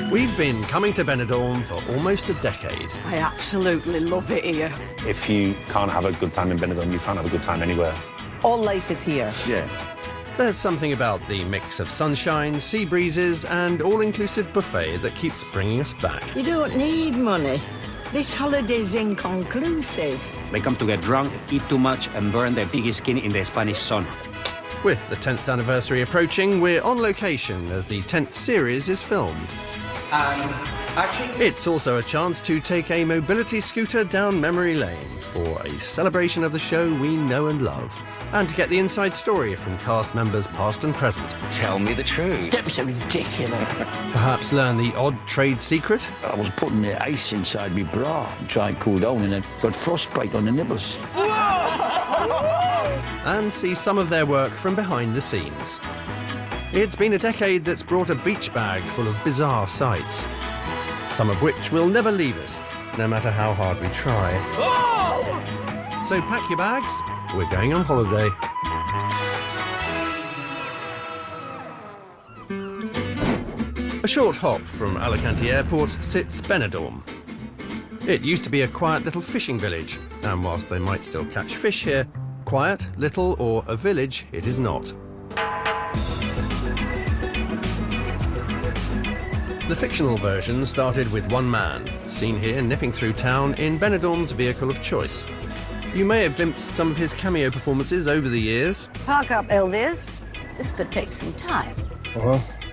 We've been coming to Benidorm for almost a decade. I absolutely love it here. If you can't have a good time in Benidorm, you can't have a good time anywhere. All life is here. Yeah. There's something about the mix of sunshine, sea breezes and all-inclusive buffet that keeps bringing us back. You don't need money. This holiday's inconclusive. They come to get drunk, eat too much and burn their piggy skin in the Spanish sun. With the 10th anniversary approaching, we're on location as the 10th series is filmed. Action. It's also a chance to take a mobility scooter down memory lane for a celebration of the show we know and love, and to get the inside story from cast members past and present. Tell me the truth. Steps are ridiculous. Perhaps learn the odd trade secret, I was putting the ice inside my bra to try and cool down, and it got frostbite on the nipples. and see some of their work from behind the scenes. It's been a decade that's brought a beach bag full of bizarre sights, some of which will never leave us, no matter how hard we try. So pack your bags, we're going on holiday. A short hop from Alicante Airport sits Benidorm. It used to be a quiet little fishing village, and whilst they might still catch fish here, quiet, little or a village it is not. The fictional version started with one man, seen here nipping through town in Benidorm's vehicle of choice. You may have glimpsed some of his cameo performances over the years. Park up, Elvis. This could take some time.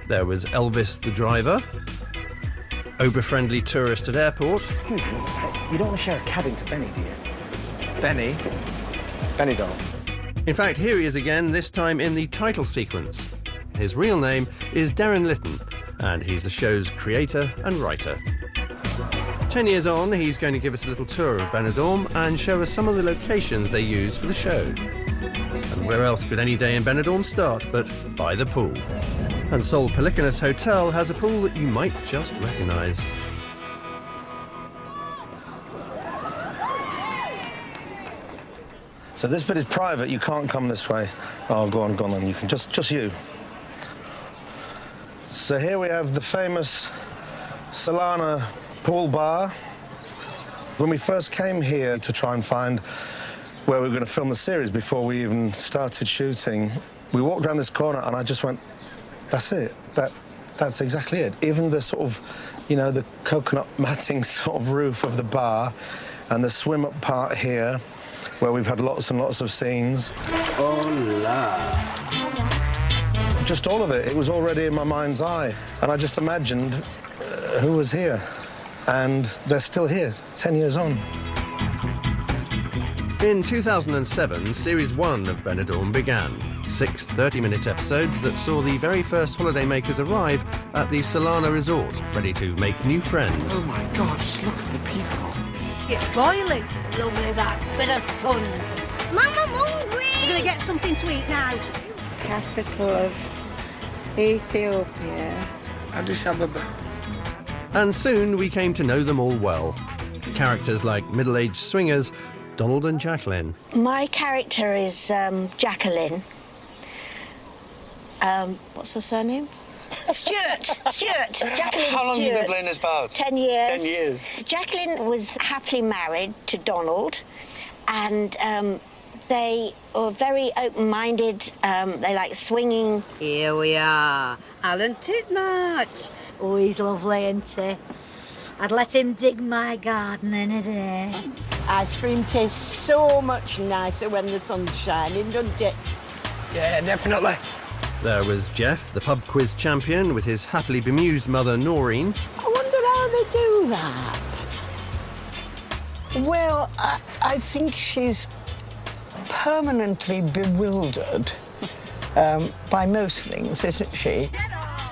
There was Elvis the driver, over-friendly tourist at airport, Excuse me, you don't want to share a cabin to Benny, do you? Benny? Benidorm. in fact here he is again, this time in the title sequence. His real name is Darren Litton, and he's the show's creator and writer. 10 years on, he's going to give us a little tour of Benidorm and show us some of the locations they use for the show. And where else could any day in Benidorm start but by the pool? And Sol Pelicanus Hotel has a pool that you might just recognise. So this bit is private, you can't come this way. Oh, go on then, you can, just you. So here we have the famous Solana pool bar. When we first came here to try and find where we were going to film the series before we even started shooting, we walked around this corner and I just went, that's it, that's exactly it. Even the sort of, you know, the coconut matting sort of roof of the bar and the swim-up part here, where we've had lots and lots of scenes. Hola. Just all of it. It was already in my mind's eye. And I just imagined who was here. And they're still here, 10 years on. In 2007, Series 1 of Benidorm began. 6 30-minute episodes that saw the very first holidaymakers arrive at the Solana Resort, ready to make new friends. Oh my God, just look at the people. It's boiling. Lovely, that bit of sun. Mum, I'm hungry! We're going to get something to eat now. Capital of Ethiopia. Addis Ababa. And soon we came to know them all well. Characters like middle-aged swingers, Donald and Jacqueline. My character is Jacqueline. What's her surname? Stuart. Jacqueline How long have you been Stewart. playing this part? 10 years. 10 years. Jacqueline was happily married to Donald, and they were very open-minded. They like swinging. Here we are. Alan Titmarch. Oh, he's lovely, isn't he? I'd let him dig my garden any day. Ice cream tastes so much nicer when the sun's shining, doesn't it? Yeah, definitely. There was Jeff, the pub quiz champion, with his happily bemused mother Noreen. I wonder how they do that. Well, I think she's permanently bewildered by most things, isn't she?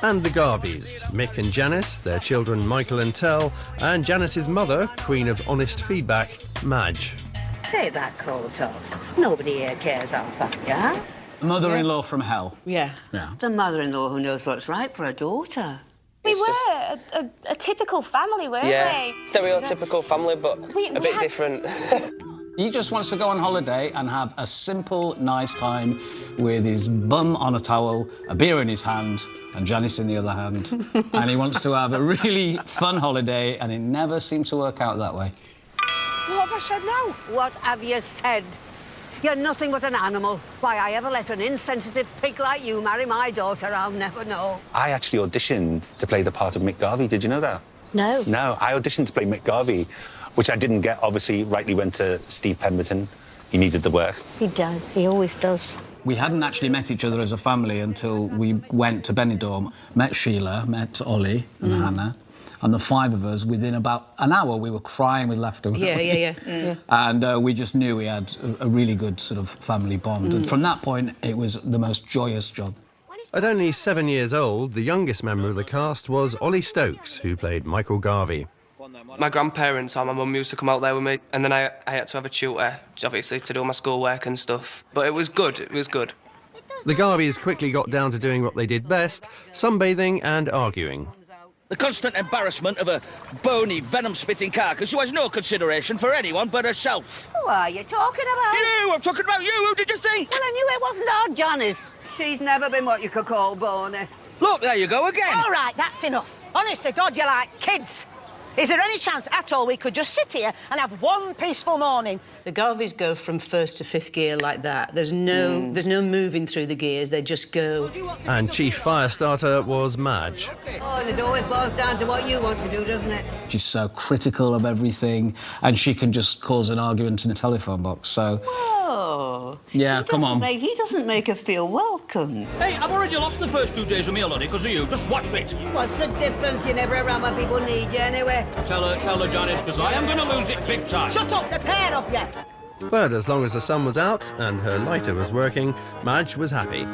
And the Garveys, Mick and Janice, their children Michael and Tell, and Janice's mother, queen of honest feedback, Madge. Take that coat off. Nobody here cares how fat you are. Mother-in-law from hell. Yeah. Yeah. The mother-in-law who knows what's right for her daughter. We It's just- were a typical family, weren't Yeah, we? stereotypical family, but We a bit had- different. He just wants to go on holiday and have a simple, nice time with his bum on a towel, a beer in his hand, and Janice in the other hand. And he wants to have a really fun holiday, and it never seems to work out that way. What have I said now? What have you said? You're nothing but an animal. Why I ever let an insensitive pig like you marry my daughter, I'll never know. I actually auditioned to play the part of Mick Garvey. Did you know that? No. No, I auditioned to play Mick Garvey, which I didn't get. Obviously, rightly went to Steve Pemberton. He needed the work. He does. He always does. We hadn't actually met each other as a family until we went to Benidorm, met Sheila, met Ollie and Hannah, and the five of us, within about an hour, we were crying with laughter. Yeah. And we just knew we had a really good sort of family bond. And from that point, it was the most joyous job. At only 7 years old, the youngest member of the cast was Ollie Stokes, who played Michael Garvey. My grandparents or my mum used to come out there with me, and then I had to have a tutor, obviously, to do my schoolwork and stuff. But it was good, it was good. The Garveys quickly got down to doing what they did best, sunbathing and arguing. The constant embarrassment of a bony, venom-spitting carcass who has no consideration for anyone but herself. Who are you talking about? You! I'm talking about you! Who did you think? Well, I knew it wasn't our Janice. She's never been what you could call bony. Look, there you go again. All right, that's enough. Honest to God, you're like kids. Is there any chance at all we could just sit here and have one peaceful morning? The Garveys go from first to fifth gear like that. There's no moving through the gears, they just go. And chief fire starter was Madge. Oh, and it always boils down to what you want to do, doesn't it? She's so critical of everything, and she can just cause an argument in a telephone box, so... Oh. Yeah, come on. He doesn't make her feel welcome. Hey, I've already lost the first 2 days of me holiday because of you. Just watch it. What's the difference? You're never around when people need you anyway. Tell her, Janice, because I am going to lose it big time. Shut up, the pair of you. But as long as the sun was out and her lighter was working, Madge was happy.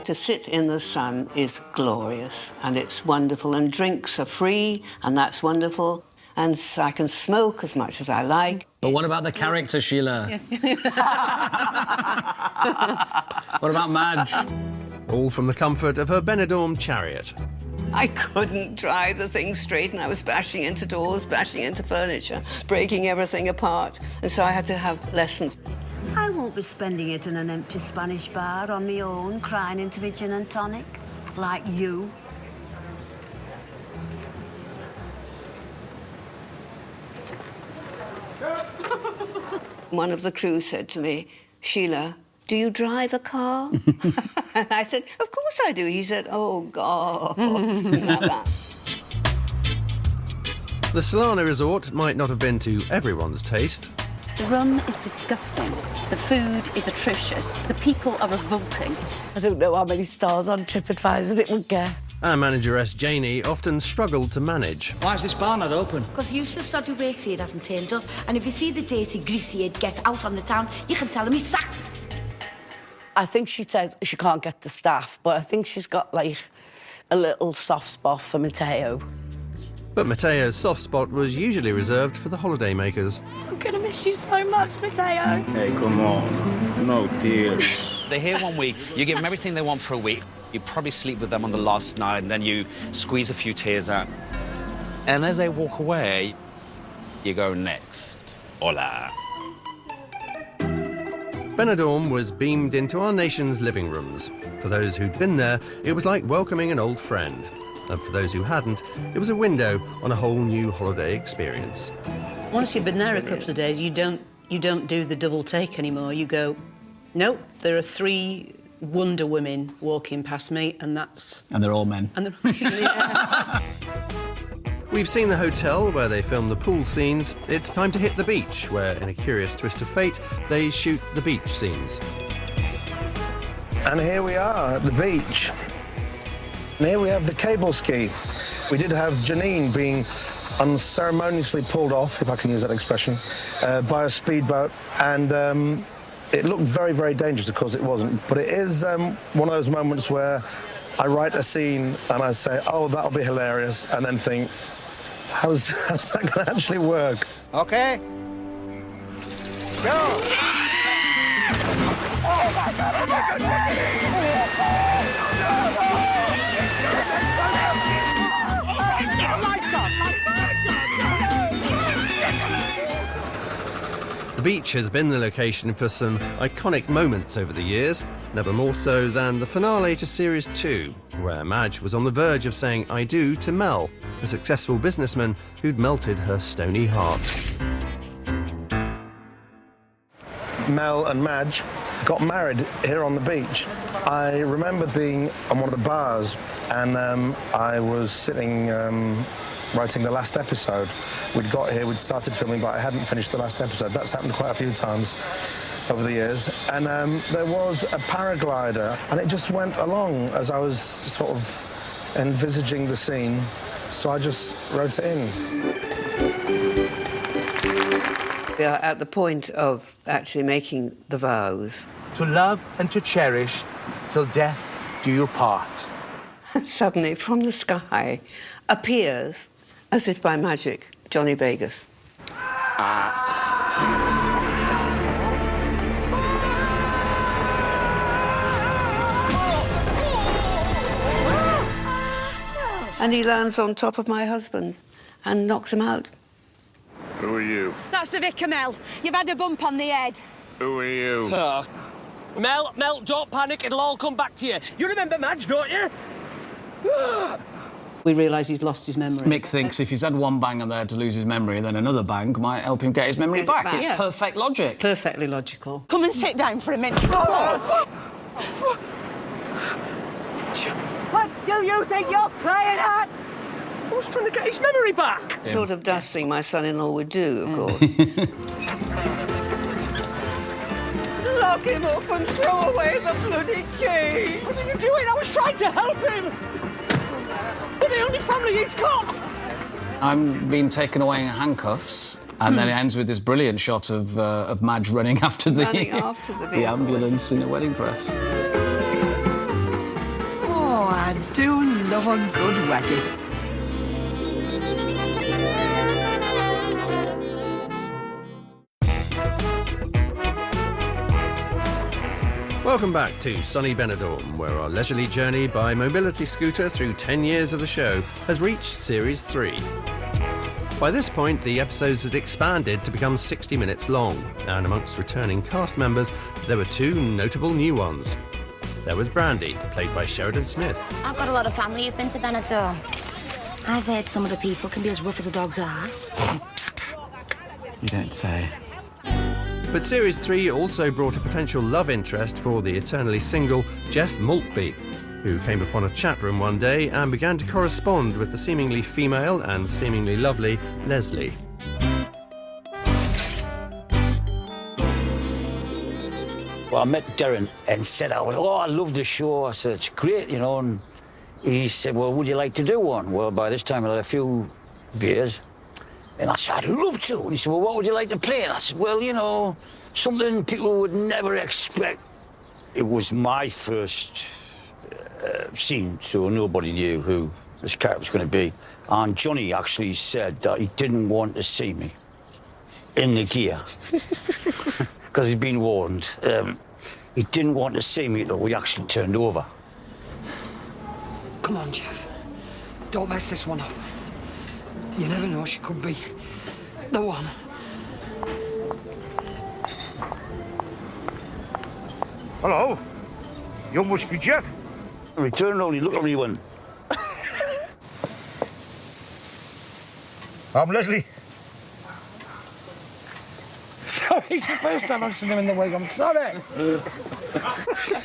To sit in the sun is glorious and it's wonderful, and drinks are free and that's wonderful, and I can smoke as much as I like. But what about the character, Sheila? What about Madge? All from the comfort of her Benidorm chariot. I couldn't drive the thing straight, and I was bashing into doors, bashing into furniture, breaking everything apart, and so I had to have lessons. I won't be spending it in an empty Spanish bar on my own, crying into my gin and tonic, like you. One of the crew said to me, "Sheila, do you drive a car?" And I said, "Of course I do." He said, "Oh, God." Like that. The Solana resort might not have been to everyone's taste. The rum is disgusting. The food is atrocious. The people are revolting. I don't know how many stars on TripAdvisor it would get. Our manageress Janie often struggled to manage. Why is this bar not open? Because the useless sod who works here hasn't turned up, and if you see the dirty, greasy head get out on the town, you can tell him he's sacked. I think she says she can't get the staff, but I think she's got, like, a little soft spot for Matteo. But Matteo's soft spot was usually reserved for the holidaymakers. I'm gonna miss you so much, Matteo. Hey, come on. No tears. They're here 1 week, you give them everything they want for a week, you probably sleep with them on the last night, and then you squeeze a few tears out. And as they walk away, you go, next. Hola. Benidorm was beamed into our nation's living rooms. For those who'd been there, it was like welcoming an old friend. And for those who hadn't, it was a window on a whole new holiday experience. Once you've been there a couple of days, you don't do the double take anymore. You go, nope, there are 3 Wonder Women walking past me, and that's... And they're all men. And yeah. We've seen the hotel where they filmed the pool scenes. It's time to hit the beach, where, in a curious twist of fate, they shoot the beach scenes. And here we are at the beach. And here we have the cable ski. We did have Janine being unceremoniously pulled off, if I can use that expression, by a speedboat, and it looked very, very dangerous. Of course it wasn't, but it is one of those moments where I write a scene and I say, oh, that'll be hilarious, and then think, how's that going to actually work? Okay. Go! Oh, my God! Oh, my God! The beach has been the location for some iconic moments over the years, never more so than the finale to Series 2, where Madge was on the verge of saying I do to Mel, a successful businessman who'd melted her stony heart. Mel and Madge got married here on the beach. I remember being on one of the bars and I was sitting writing the last episode. We'd got here, we'd started filming, but I hadn't finished the last episode. That's happened quite a few times over the years. And there was a paraglider, and it just went along as I was sort of envisaging the scene. So I just wrote it in. We are at the point of actually making the vows. To love and to cherish till death do you part. Suddenly, from the sky, appears, as if by magic, Johnny Vegas. And he lands on top of my husband and knocks him out. Who are you? That's the vicar, Mel. You've had a bump on the head. Who are you? Mel, don't panic. It'll all come back to you. You remember Madge, don't you? We realise he's lost his memory. Mick thinks if he's had one bang and there to lose his memory, then another bang might help him get his memory back. It's Yeah. perfect logic. Perfectly logical. Come and sit down for a minute. What do you think you're playing at? I was trying to get his memory back. Sort of daft thing my son-in-law would do, of course. Lock him up and throw away the bloody key. What are you doing? I was trying to help him. We're the only family he's got. I'm being taken away in handcuffs, and then it ends with this brilliant shot of Madge running after the ambulance in a wedding dress. Oh, I do love a good wedding. Welcome back to sunny Benidorm, where our leisurely journey by mobility scooter through 10 years of the show has reached Series 3. By this point, the episodes had expanded to become 60 minutes long, and amongst returning cast members, there were two notable new ones. There was Brandy, played by Sheridan Smith. I've got a lot of family who've been to Benidorm. I've heard some of the people can be as rough as a dog's arse. You don't say. But Series 3 also brought a potential love interest for the eternally single Jeff Maltby, who came upon a chat room one day and began to correspond with the seemingly female and seemingly lovely Leslie. Well, I met Darren and said, I love the show. I said, it's great, you know. And he said, well, would you like to do one? Well, by this time, I had a few beers. And I said, I'd love to. And he said, well, what would you like to play? And I said, well, you know, something people would never expect. It was my first scene, so nobody knew who this character was going to be. And Johnny actually said that he didn't want to see me in the gear, because he'd been warned. He didn't want to see me until we actually turned over. Come on, Jeff. Don't mess this one up. You never know, she could be the one. Hello? You must be Jeff. And he turned around, he looked at me and went, I'm Leslie. Sorry, it's the first time I've seen him in the wig. I'm sorry.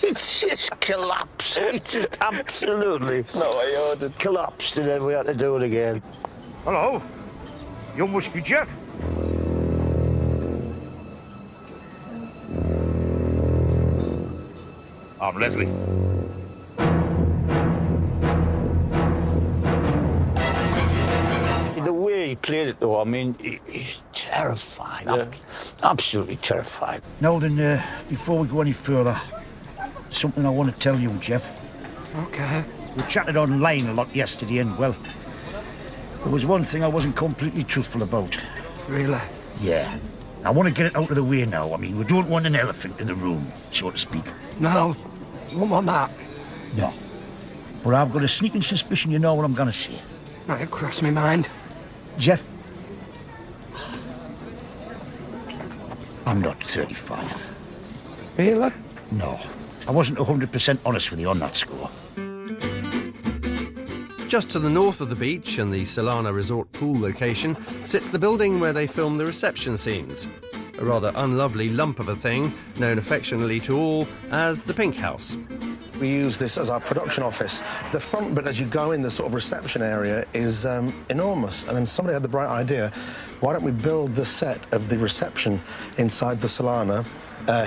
It just collapsed. It just absolutely collapsed, and then we had to do it again. Hello? You must be Jeff. I'm Leslie. The way he played it, though, I mean, he's terrified. Yeah. Absolutely terrified. Now then, before we go any further, something I want to tell you, Jeff. Okay. We chatted online a lot yesterday, and, well, there was one thing I wasn't completely truthful about. Really? Yeah. I want to get it out of the way now. I mean, we don't want an elephant in the room, so to speak. No, won't want that. No. But I've got a sneaking suspicion you know what I'm going to say. Not it crossed my mind. Jeff, I'm not 35. Really? No. I wasn't 100% honest with you on that score. Just to the north of the beach and the Solana Resort pool location sits the building where they filmed the reception scenes. A rather unlovely lump of a thing, known affectionately to all as the Pink House. We use this as our production office. The front bit, as you go in, the sort of reception area, is enormous. And then somebody had the bright idea, why don't we build the set of the reception inside the Solana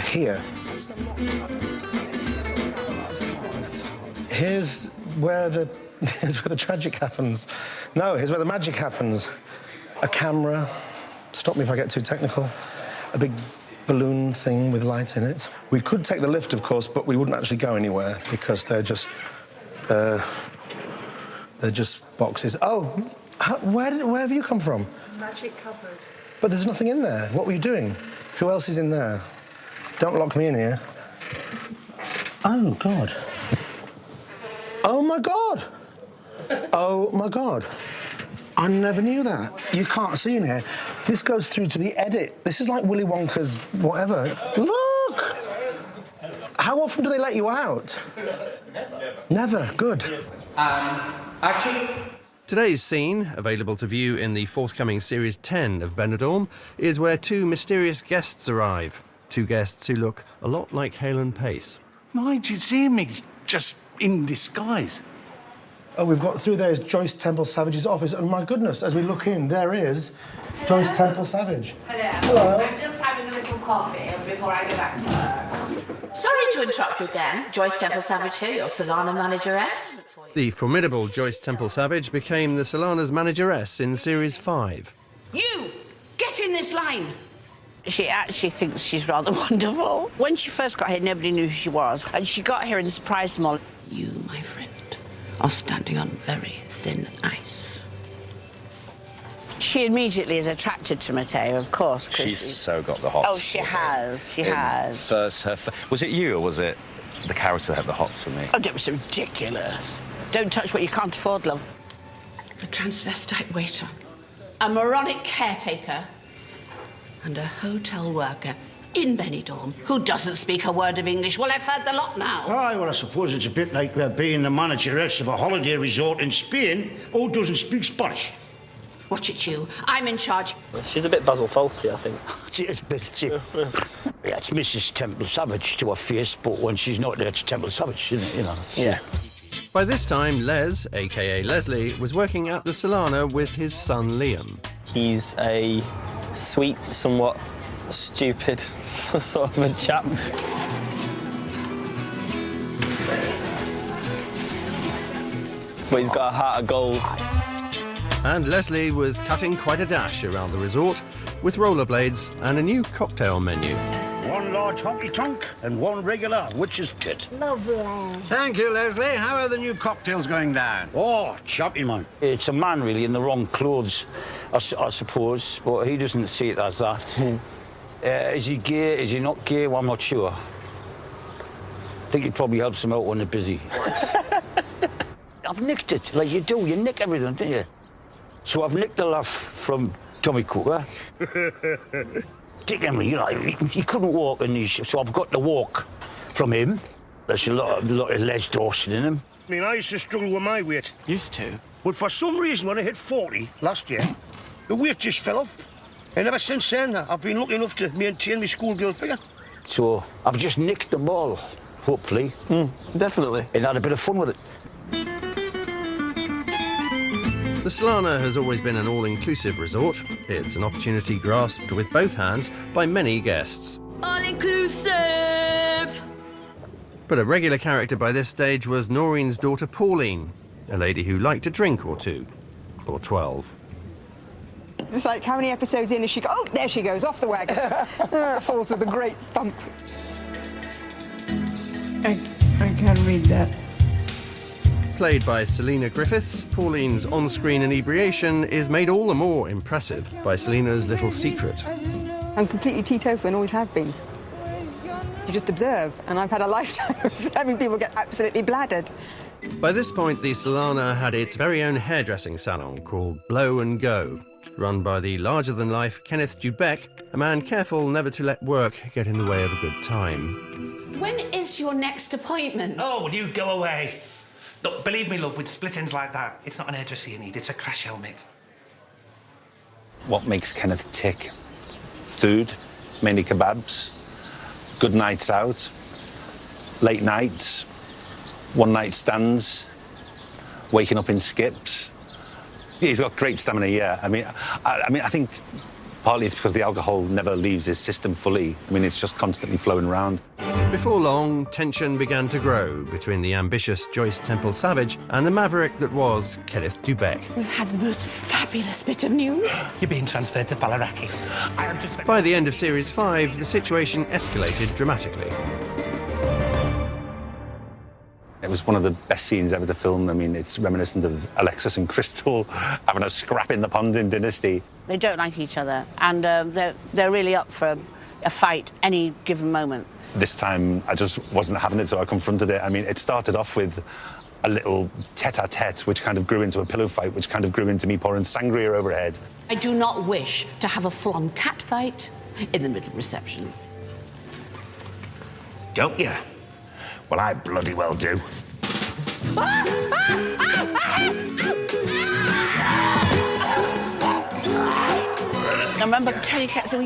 here? Here's where the tragic happens. No, here's where the magic happens. A camera, stop me if I get too technical, a big balloon thing with light in it. We could take the lift, of course, but we wouldn't actually go anywhere because they're just boxes. Oh, where have you come from? Magic cupboard. But there's nothing in there. What were you doing? Who else is in there? Don't lock me in here. Oh, God. Oh, my God. Oh, my God. I never knew that. You can't see in here. This goes through to the edit. This is like Willy Wonka's whatever. Look! How often do they let you out? Never. Good. Action. Today's scene, available to view in the forthcoming Series 10 of Benidorm, is where two mysterious guests arrive. Two guests who look a lot like Hale and Pace. Mind you see me just in disguise. Oh, we've got through there is Joyce Temple Savage's office, and my goodness, as we look in, there is Joyce Temple Savage. Hello. I'm just having a little coffee before I go back to work. Sorry to interrupt you again. Joyce Temple Savage here, your Solana manageress. The formidable Joyce Temple Savage became the Solana's manageress in Series 5. You! Get in this line! She actually thinks she's rather wonderful. When she first got here, nobody knew who she was, and she got here and surprised them all. You, my friend, are standing on very thin ice. She immediately is attracted to Matteo, of course. She's so got the hots. Oh, she has. She has. Was it you or was it the character that had the hots for me? Oh, don't be so ridiculous. Don't touch what you can't afford, love. A transvestite waiter, a moronic caretaker, and a hotel worker in Benidorm who doesn't speak a word of English. Well, I've heard the lot now. Aye, well, I suppose it's a bit like being the manageress of a holiday resort in Spain who doesn't speak Spanish. Watch it, you. I'm in charge. She's a bit Basil Fawlty, I think. It's a bit, yeah, it's Mrs. Temple Savage to her face, but when she's not there, it's Temple Savage, isn't it? You know. Yeah. By this time, Les, a.k.a. Leslie, was working at the Solana with his son Liam. He's a sweet, somewhat stupid sort of a chap. But he's got a heart of gold. And Leslie was cutting quite a dash around the resort with rollerblades and a new cocktail menu. One large honky-tonk and one regular witch's tit. Lovely. Thank you, Leslie. How are the new cocktails going down? Oh, choppy, man. It's a man, really, in the wrong clothes, I suppose, but he doesn't see it as that. Is he gay? Is he not gay? Well, I'm not sure. I think he probably helps him out when they're busy. I've nicked it, like you do. You nick everything, don't you? So I've nicked the laugh from Tommy Cooper. Dick Henry, you know, he couldn't walk, so I've got the walk from him. There's a lot of Les Dawson in him. I mean, I used to struggle with my weight. Used to? But for some reason, when I hit 40 last year, the weight just fell off. And ever since then, I've been lucky enough to maintain my schoolgirl figure. So I've just nicked the ball, hopefully. Definitely. And had a bit of fun with it. The Solana has always been an all-inclusive resort. It's an opportunity grasped with both hands by many guests. All-inclusive! But a regular character by this stage was Noreen's daughter Pauline, a lady who liked a drink or two, or 12. It's like, how many episodes in is she go? Oh, there she goes, off the wagon. Falls with a great bump. I can't read that. Played by Selena Griffiths, Pauline's on-screen inebriation is made all the more impressive by Selena's little secret. I'm completely teetotal and always have been. You just observe, and I've had a lifetime of having people get absolutely bladdered. By this point, the Solana had its very own hairdressing salon called Blow and Go. run by the larger-than-life Kenneth Dubeck, a man careful never to let work get in the way of a good time. When is your next appointment? Oh, will you go away? Look, believe me, love, with split ends like that, it's not an hairdresser you need, it's a crash helmet. What makes Kenneth tick? Food, mainly kebabs, good nights out, late nights, one-night stands, waking up in skips. He's got great stamina, yeah. I mean, I think partly it's because the alcohol never leaves his system fully. I mean, it's just constantly flowing around. Before long, tension began to grow between the ambitious Joyce Temple Savage and the maverick that was Kenneth Dubeck. We've had the most fabulous bit of news. You're being transferred to Faliraki. I am just... By the end of Series 5, the situation escalated dramatically. It was one of the best scenes ever to film. I mean, it's reminiscent of Alexis and Crystal having a scrap in the pond in Dynasty. They don't like each other, and they're really up for a fight any given moment. This time, I just wasn't having it, so I confronted it. I mean, it started off with a little tete-a-tete, which kind of grew into a pillow fight, which kind of grew into me pouring sangria overhead. I do not wish to have a full-on cat fight in the middle of reception. Don't you? Well, I bloody well do. I remember telling Kat, so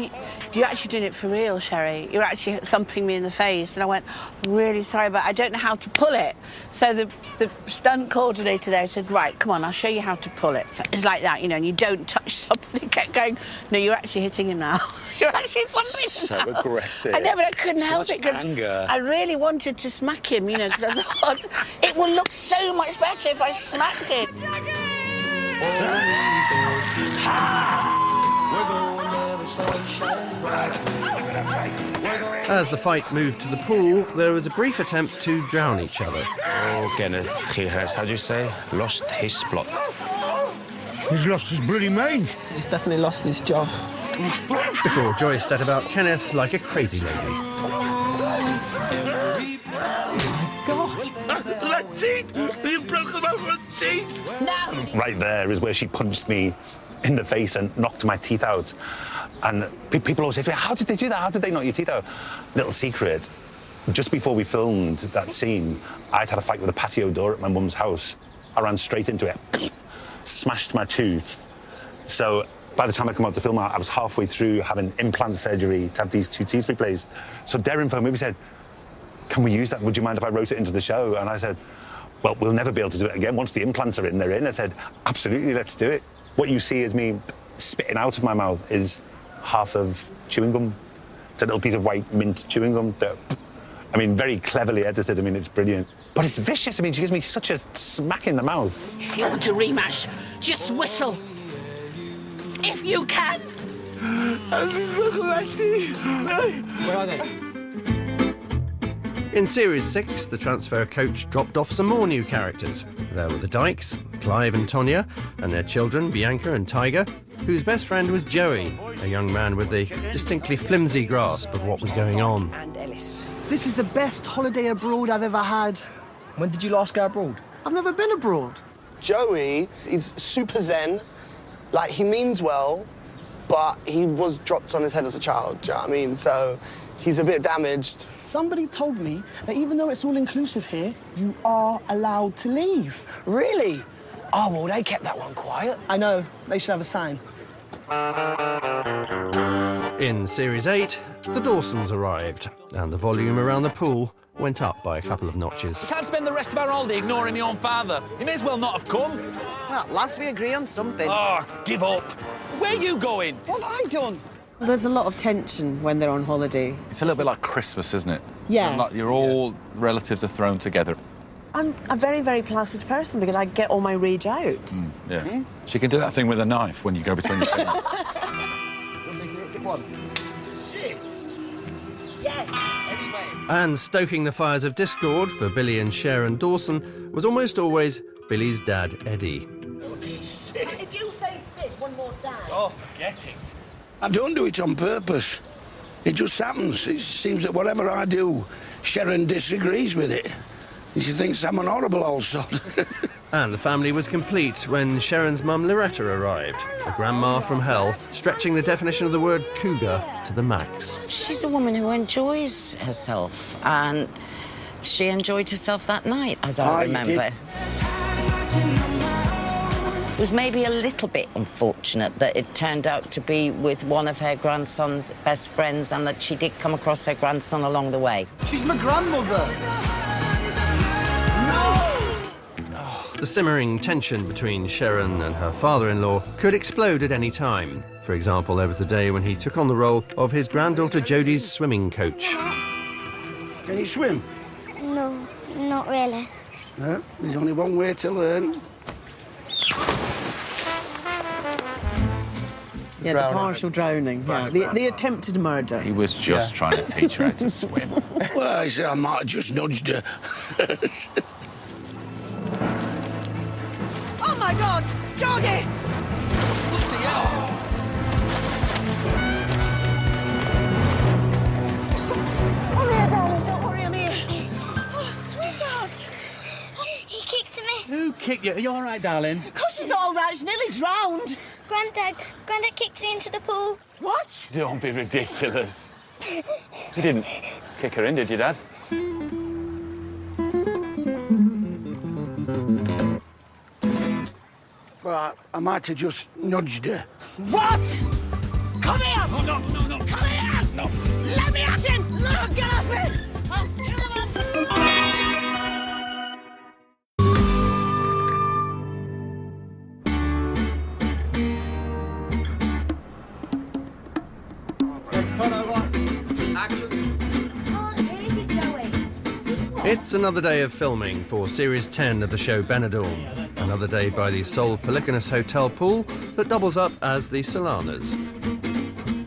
you're actually doing it for real, Sherry. You're actually thumping me in the face. And I went, really sorry, but I don't know how to pull it. So the stunt coordinator there said, right, come on, I'll show you how to pull it. So it's like that, you know, and you don't touch somebody. Kept going, no, you're actually hitting him now. You're actually thumping him So now. aggressive. I know, but I couldn't help it because anger. I really wanted to smack him, you know, because I thought it would look so much better if I smacked him. As the fight moved to the pool, there was a brief attempt to drown each other. Oh, Kenneth, he has, how do you say, lost his plot. He's lost his bloody mind. He's definitely lost his job. Before Joyce set about Kenneth like a crazy lady. That teeth! You broke them over with teeth! No! Right there is where she punched me in the face and knocked my teeth out. And people always say to me, how did they do that? How did they knock your teeth out? Little secret, just before we filmed that scene, I'd had a fight with a patio door at my mum's house. I ran straight into it, smashed my tooth. So by the time I come out to film, I was halfway through having implant surgery to have these 2 teeth replaced. So Darren phoned me, he said, can we use that? Would you mind if I wrote it into the show? And I said, well, we'll never be able to do it again. Once the implants are in, they're in. I said, absolutely, let's do it. What you see as me spitting out of my mouth is half of chewing gum. It's a little piece of white mint chewing gum that, I mean, very cleverly edited. I mean, it's brilliant. But it's vicious. I mean, she gives me such a smack in the mouth. If you want a rematch, just whistle. If you can. Where are they? In Series 6, the transfer coach dropped off some more new characters. There were the Dykes, Clive and Tonya, and their children, Bianca and Tiger, whose best friend was Joey, a young man with a distinctly flimsy grasp of what was going on. And Ellis. This is the best holiday abroad I've ever had. When did you last go abroad? I've never been abroad. Joey is super zen. Like, he means well, but he was dropped on his head as a child, do you know what I mean? So he's a bit damaged. Somebody told me that even though it's all-inclusive here, you are allowed to leave. Really? Oh, well, they kept that one quiet. I know. They should have a sign. In Series 8, the Dawsons arrived, and the volume around the pool went up by a couple of notches. Can't spend the rest of our holiday ignoring my own father. He may as well not have come. Well, at last we agree on something. Oh, give up. Where are you going? What have I done? There's a lot of tension when they're on holiday. It's a little bit like Christmas, isn't it? Yeah. Like you're all relatives are thrown together. I'm a very, very placid person because I get all my rage out. Yeah. She can do that thing with a knife when you go between your fingers. And stoking the fires of discord for Billy and Sharon Dawson was almost always Billy's dad, Eddie. If you say sit one more time... Oh, forget it. I don't do it on purpose. It just happens. It seems that whatever I do, Sharon disagrees with it. And she thinks I'm an horrible old sod. And the family was complete when Sharon's mum Loretta arrived, a grandma from hell, stretching the definition of the word cougar to the max. She's a woman who enjoys herself, and she enjoyed herself that night, as I remember. It was maybe a little bit unfortunate that it turned out to be with one of her grandson's best friends and that she did come across her grandson along the way. She's my grandmother. The simmering tension between Sharon and her father-in-law could explode at any time. For example, there was the day when he took on the role of his granddaughter Jodie's swimming coach. Can you swim? No, not really. No, there's only one way to learn. Yeah, the partial drowning. Yeah, the attempted murder. He was just trying to teach her how to swim. Well, I said I might have just nudged her. Oh my God, Geordie! I'm here, darling. Don't worry, I'm here. Oh, sweetheart. He kicked me. Who kicked you? Are you all right, darling? Of course she's not all right. She's nearly drowned. Grandad kicked me into the pool. What? Don't be ridiculous. You didn't kick her in, did you, Dad? Well, I might have just nudged her. What? Come here! Oh, no. Come here! No. Let me at him! Look, get off me! I'll kill him off! It's another day of filming for Series 10 of the show Benidorm. Another day by the Sol Pelicanus Hotel pool that doubles up as the Solanas.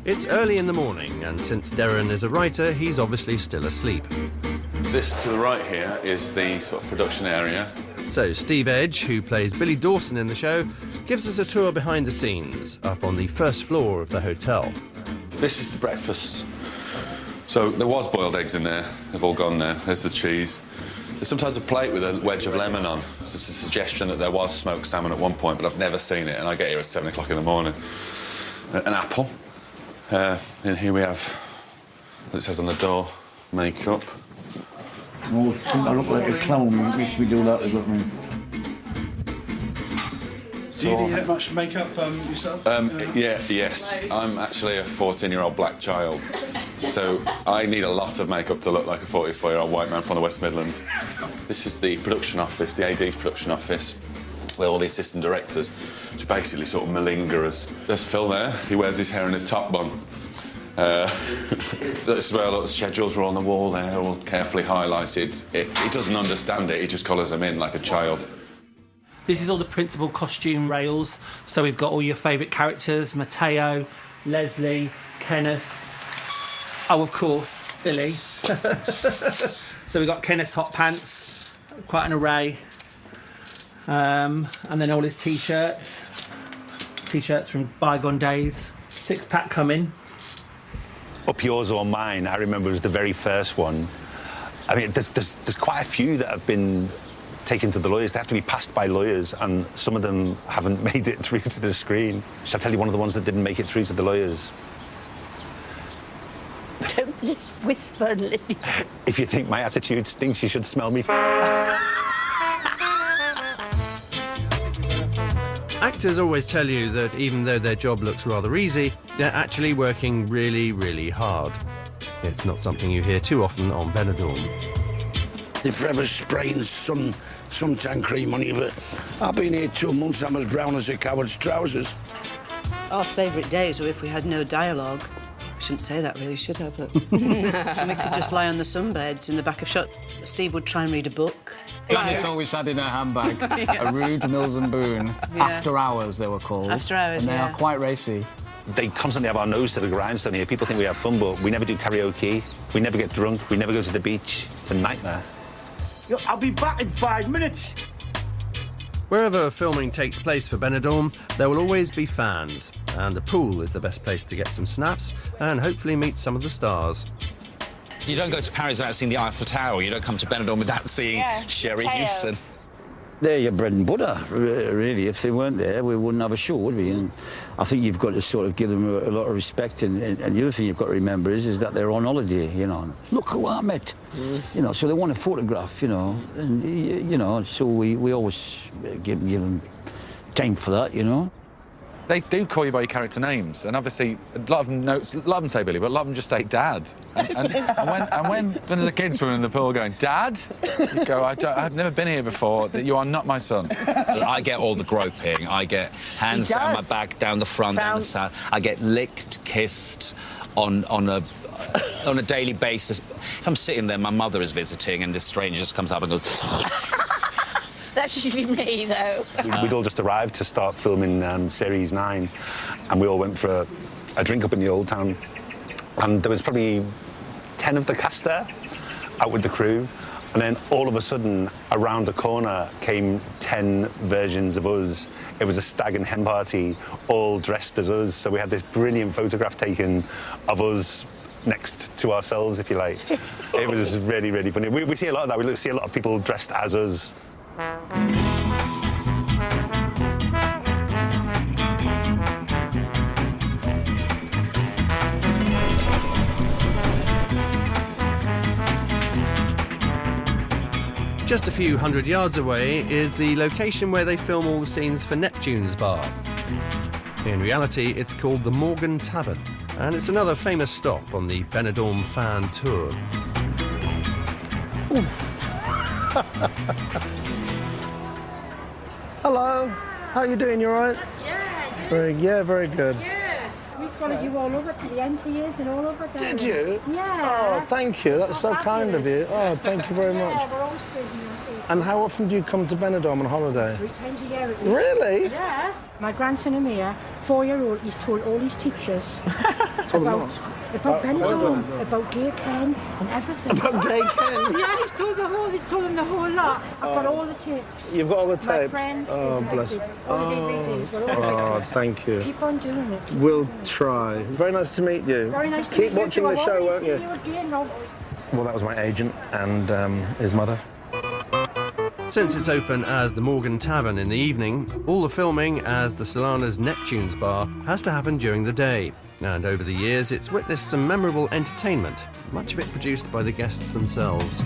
It's early in the morning, and since Darren is a writer, he's obviously still asleep. This to the right here is the sort of production area. So Steve Edge, who plays Billy Dawson in the show, gives us a tour behind the scenes, up on the first floor of the hotel. This is the breakfast. So there was boiled eggs in there. They've all gone now. There's the cheese. There's sometimes a plate with a wedge of lemon on. So it's a suggestion that there was smoked salmon at one point, but I've never seen it, and I get here at 7 o'clock in the morning. An apple. And here we have, as it says on the door, makeup. Oh, I look like a clown. We should do that, doesn't we? Do you need that much makeup yourself? Yes. I'm actually a 14-year-old black child, so I need a lot of makeup to look like a 44-year-old white man from the West Midlands. This is the production office, the AD's production office, where all the assistant directors, which basically sort of malinger us. There's Phil there. He wears his hair in a top bun. That's where a lot of schedules are on the wall there, all carefully highlighted. He doesn't understand it. He just colours them in like a child. This is all the principal costume rails. So we've got all your favourite characters, Matteo, Leslie, Kenneth, oh, of course, Billy. So we've got Kenneth's hot pants, quite an array. And then all his T-shirts from bygone days. 6-pack coming. Up Yours or Mine, I remember it was the very first one. I mean, there's quite a few that have been taken to the lawyers. They have to be passed by lawyers, and some of them haven't made it through to the screen. Shall I tell you one of the ones that didn't make it through to the lawyers? Don't whisper, Lily. If you think my attitude stinks, you should smell me. Actors always tell you that even though their job looks rather easy, they're actually working really, really hard. It's not something you hear too often on Benidorm. They're forever spraying suntan cream on you, but I've been here 2 months, I'm as brown as a coward's trousers. Our favourite days were if we had no dialogue. I shouldn't say that really, should I? But and we could just lie on the sunbeds in the back of shot. Steve would try and read a book. Janice always had in her handbag a Rude Mills and Boone. Yeah. After Hours, they were called. After Hours, and they yeah. are quite racy. They constantly have our nose to the grindstone here. People think we have fun, but we never do karaoke. We never get drunk. We never go to the beach. It's a nightmare. I'll be back in 5 minutes. Wherever filming takes place for Benidorm, there will always be fans, and the pool is the best place to get some snaps and hopefully meet some of the stars. You don't go to Paris without seeing the Eiffel Tower. You don't come to Benidorm without seeing Sherry Matteo. Houston. They're your bread and butter, really. If they weren't there, we wouldn't have a show, would we? And I think you've got to sort of give them a lot of respect. And the other thing you've got to remember is that they're on holiday, you know. Look who I met, you know. So they want a photograph, you know. And you know, so we always give them time for that, you know. They do call you by your character names, and obviously a lot of them say Billy, but a lot of them just say Dad. And when there's a kid swimming in the pool going, Dad, you go, I've never been here before. You are not my son. I get all the groping. I get hands down my back, down the front, down the side. I get licked, kissed on a daily basis. If I'm sitting there, my mother is visiting, and this stranger just comes up and goes. That's usually me, though. We'd all just arrived to start filming Series 9, and we all went for a drink up in the Old Town. And there was probably 10 of the cast there, out with the crew. And then all of a sudden, around the corner came 10 versions of us. It was a stag and hen party, all dressed as us. So we had this brilliant photograph taken of us next to ourselves, if you like. It was really, really funny. We see a lot of that. We see a lot of people dressed as us. Just a few hundred yards away is the location where they film all the scenes for Neptune's Bar. In reality, it's called the Morgan Tavern, and it's another famous stop on the Benidorm fan tour. Hello. How are you doing? You all right? Yeah. Very good. We followed you all over to the NTAs and all over there. Did you? Yeah. Oh, thank you. That's so kind of you. Oh, thank you very much. Yeah, we're always praising your face. And how often do you come to Benidorm on holiday? 3 times a year. At least. Really? Yeah. My grandson Amir, 4-year-old, he's told all his teachers about Benidorm, about Gay Ken and everything. About Gay Ken? Yeah, he's told them the whole lot. I've got all the tapes. You've got all the tapes? My friends, oh, bless. all the DVDs. Oh, thank you. Keep on doing it. We'll try. Very nice to meet you. Very nice to Keep meet you. watching the show, won't you? Well, that was my agent and his mother. Since it's open as the Morgan Tavern in the evening, all the filming as the Solana's Neptune's Bar has to happen during the day. And over the years, it's witnessed some memorable entertainment, much of it produced by the guests themselves.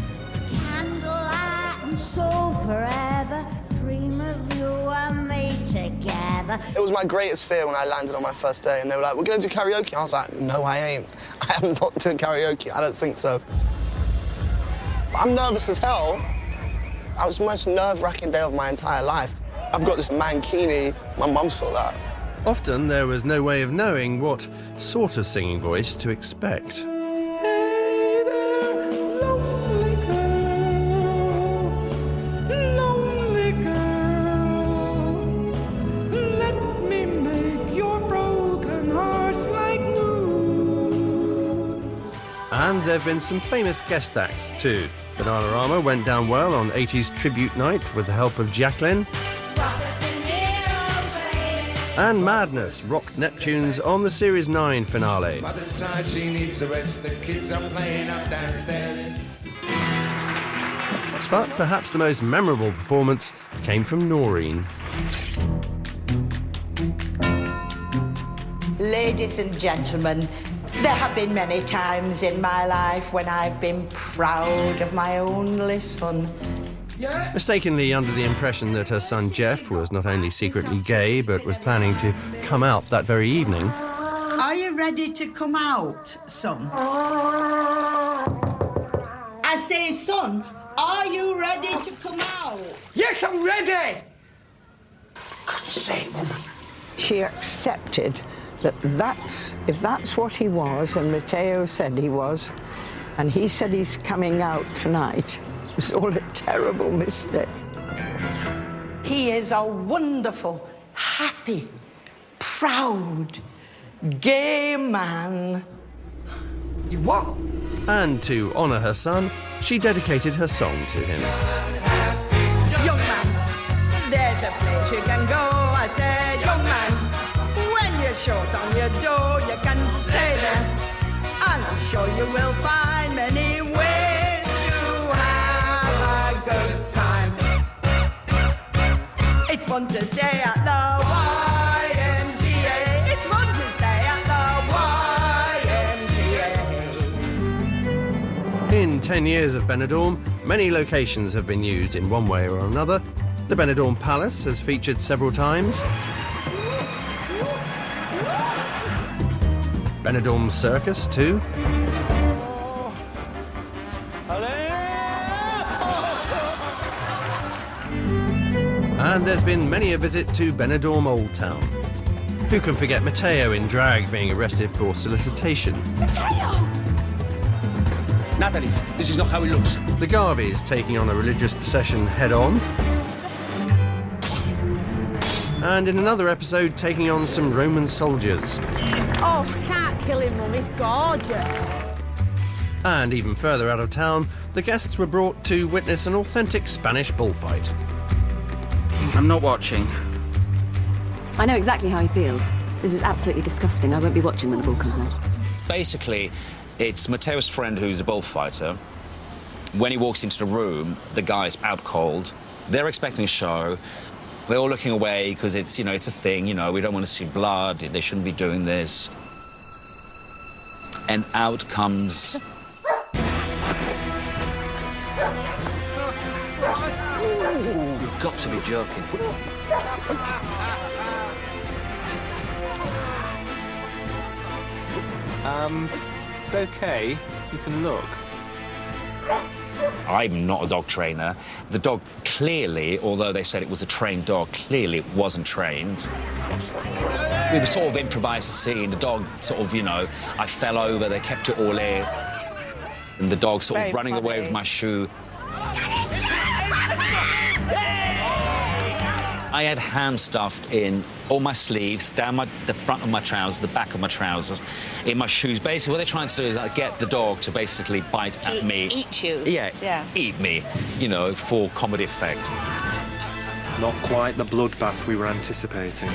Candlelight and so forever, dream of you and me together. It was my greatest fear when I landed on my first day, and they were like, we're going to do karaoke. I was like, no, I ain't. I am not doing karaoke. I don't think so. I'm nervous as hell. I was the most nerve-wracking day of my entire life. I've got this mankini. My mum saw that. Often there was no way of knowing what sort of singing voice to expect. Hey there, lonely girl, lonely girl. Let me make your broken heart like new. And there have been some famous guest acts too. Bananarama went down well on 80s tribute night with the help of Jacqueline. And Madness rocked Neptune's on the Series 9 finale. Mother's tired, she needs a rest. The kids are playing up downstairs. But perhaps the most memorable performance came from Noreen. Ladies and gentlemen, there have been many times in my life when I've been proud of my only son. Mistakenly under the impression that her son Jeff was not only secretly gay, but was planning to come out that very evening. Are you ready to come out, son? I say, son, are you ready to come out? Yes, I'm ready! God's sake, woman. She accepted that if that's what he was, and Matteo said he was, and he said he's coming out tonight, it was all a terrible mistake. He is a wonderful, happy, proud, gay man. You what? And to honour her son, she dedicated her song to him. Young man, there's a place you can go. I said, young man, when you're short on your door, you can stay there. And I'm sure you will find many ways to have a good time. fun to stay at the YMCA. It's fun to stay at the YMCA. In 10 years of Benidorm, many locations have been used in one way or another. The Benidorm Palace has featured several times. Benidorm Circus, too. And there's been many a visit to Benidorm Old Town. Who can forget Matteo in drag being arrested for solicitation? Natalie, this is not how it looks. The Garveys taking on a religious procession head-on. And in another episode, taking on some Roman soldiers. Oh, I can't kill him, Mum. He's gorgeous. And even further out of town, the guests were brought to witness an authentic Spanish bullfight. I'm not watching. I know exactly how he feels. This is absolutely disgusting. I won't be watching when the ball comes out. Basically, it's Matteo's friend who's a bullfighter. When he walks into the room, the guy's out cold. They're expecting a show. They're all looking away because it's, it's a thing, we don't want to see blood. They shouldn't be doing this. And out comes... You've got to be joking. It's okay. You can look. I'm not a dog trainer. The dog clearly, although they said it was a trained dog, clearly it wasn't trained. We were sort of improvised the scene. The dog sort of, I fell over, they kept it all in. And the dog sort of running away with my shoe. I had ham stuffed in all my sleeves, down the front of my trousers, the back of my trousers, in my shoes. Basically, what they're trying to do is get the dog to basically bite at me. Eat you? Yeah, eat me, for comedy effect. Not quite the bloodbath we were anticipating.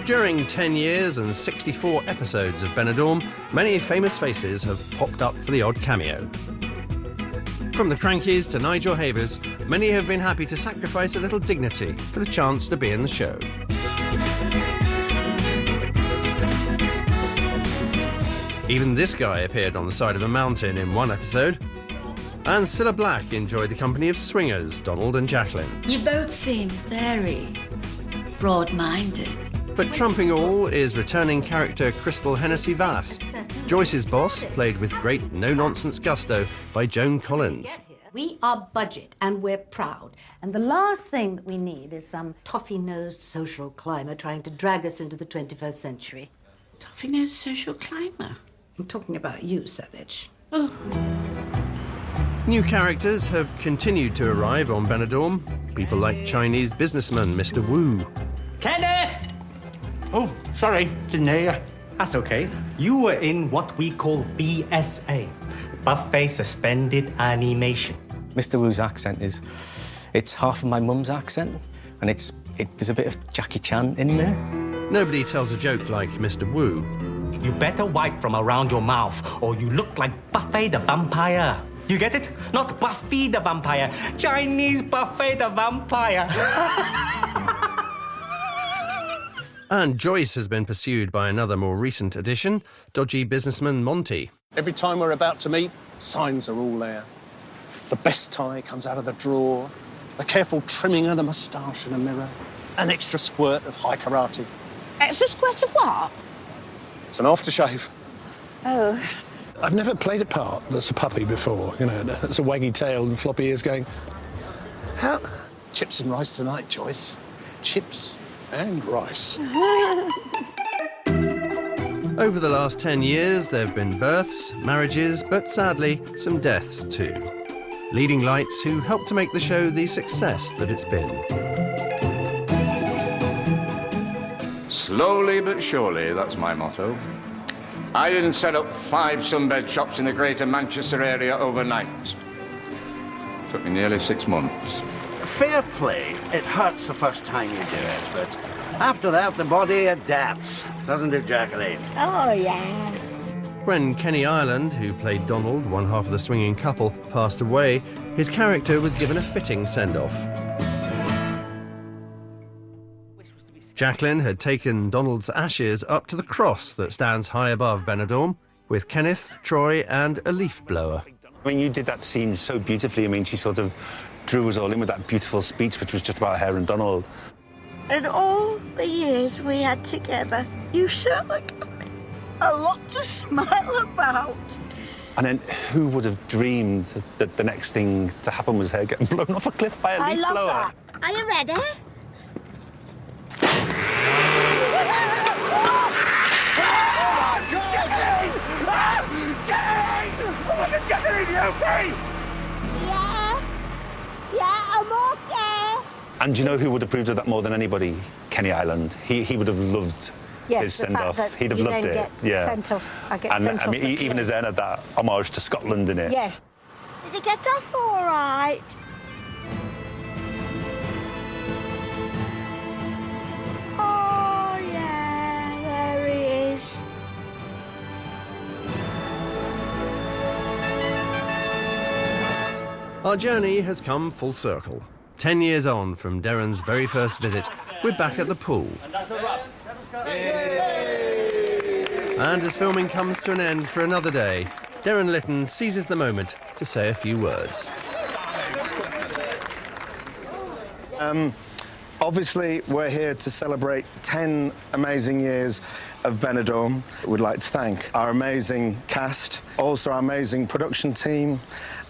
During 10 years and 64 episodes of Benidorm, many famous faces have popped up for the odd cameo. From the Crankies to Nigel Havers, many have been happy to sacrifice a little dignity for the chance to be in the show. Even this guy appeared on the side of a mountain in one episode. And Cilla Black enjoyed the company of swingers, Donald and Jacqueline. You both seem very broad-minded. But trumping all is returning character Crystal Hennessy-Vass, Joyce's boss, played with great no-nonsense gusto by Joan Collins. We are budget and we're proud. And the last thing that we need is some toffee-nosed social climber trying to drag us into the 21st century. Toffee-nosed social climber? I'm talking about you, Savage. Oh. New characters have continued to arrive on Benidorm. People like Chinese businessman Mr. Wu. Kenneth! Oh, sorry, didn't hear you. That's okay. You were in what we call BSA, Buffet Suspended Animation. Mr. Wu's accent it's half of my mum's accent, and there's a bit of Jackie Chan in there. Nobody tells a joke like Mr. Wu. You better wipe from around your mouth, or you look like Buffet the Vampire. You get it? Not Buffy the Vampire, Chinese Buffet the Vampire. And Joyce has been pursued by another more recent addition, dodgy businessman Monty. Every time we're about to meet, signs are all there. The best tie comes out of the drawer, the careful trimming of the moustache in the mirror, an extra squirt of high karate. Extra squirt of what? It's an aftershave. Oh. I've never played a part that's a puppy before, that's a waggy tail and floppy ears going, how? Chips and rice tonight, Joyce. Chips and rice. Over the last 10 years, there have been births, marriages, but sadly, some deaths too. Leading lights who helped to make the show the success that it's been. Slowly but surely, that's my motto. I didn't set up 5 sunbed shops in the greater Manchester area overnight. Took me nearly 6 months. Fair play. It hurts the first time you do it, but after that, the body adapts. Doesn't it, Jacqueline? Oh, yes. When Kenny Ireland, who played Donald, one half of the swinging couple, passed away, his character was given a fitting send-off. Jacqueline had taken Donald's ashes up to the cross that stands high above Benidorm, with Kenneth, Troy and a leaf blower. I mean, you did that scene so beautifully. I mean, she sort of drew us all in with that beautiful speech, which was just about her and Donald. In all the years we had together, you certainly gave me a lot to smile about. And then who would have dreamed that the next thing to happen was her getting blown off a cliff by a leaf blower? I love that. Are you ready? Yeah, I'm okay. And do you know who would have approved of that more than anybody? Kenny Ireland. He would have loved his send-off. He'd have loved it. Yeah. Sent off. I get and sent I off mean, even as Zen had that homage to Scotland in it. Yes. Did he get off all right? Oh, yeah, there he is. Our journey has come full circle. 10 years on from Darren's very first visit, we're back at the pool. And as filming comes to an end for another day, Darren Litton seizes the moment to say a few words. Obviously, we're here to celebrate 10 amazing years of Benidorm. We'd like to thank our amazing cast, also our amazing production team,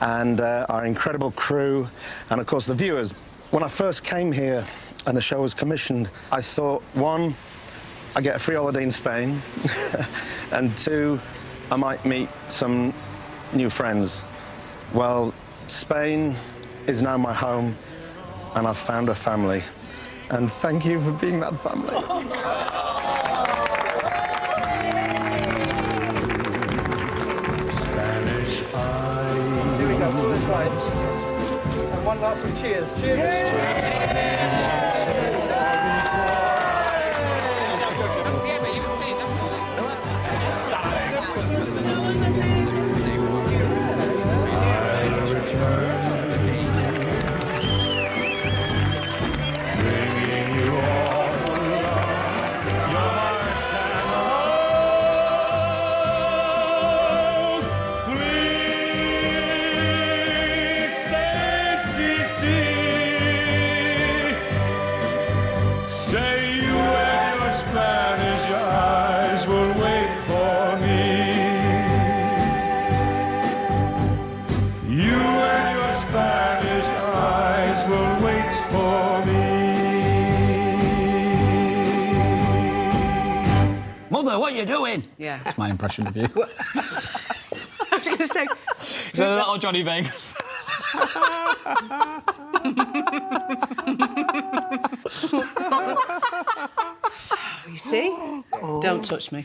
and our incredible crew, and of course the viewers. When I first came here and the show was commissioned, I thought, one, I get a free holiday in Spain, and two, I might meet some new friends. Well, Spain is now my home, and I've found a family. And thank you for being that family. Here we go, to the sides. And one last one, cheers. Cheers. Mother, what are you doing? Yeah. That's my impression of you. I was going to say... Is that little Johnny Vegas? You see? Don't touch me.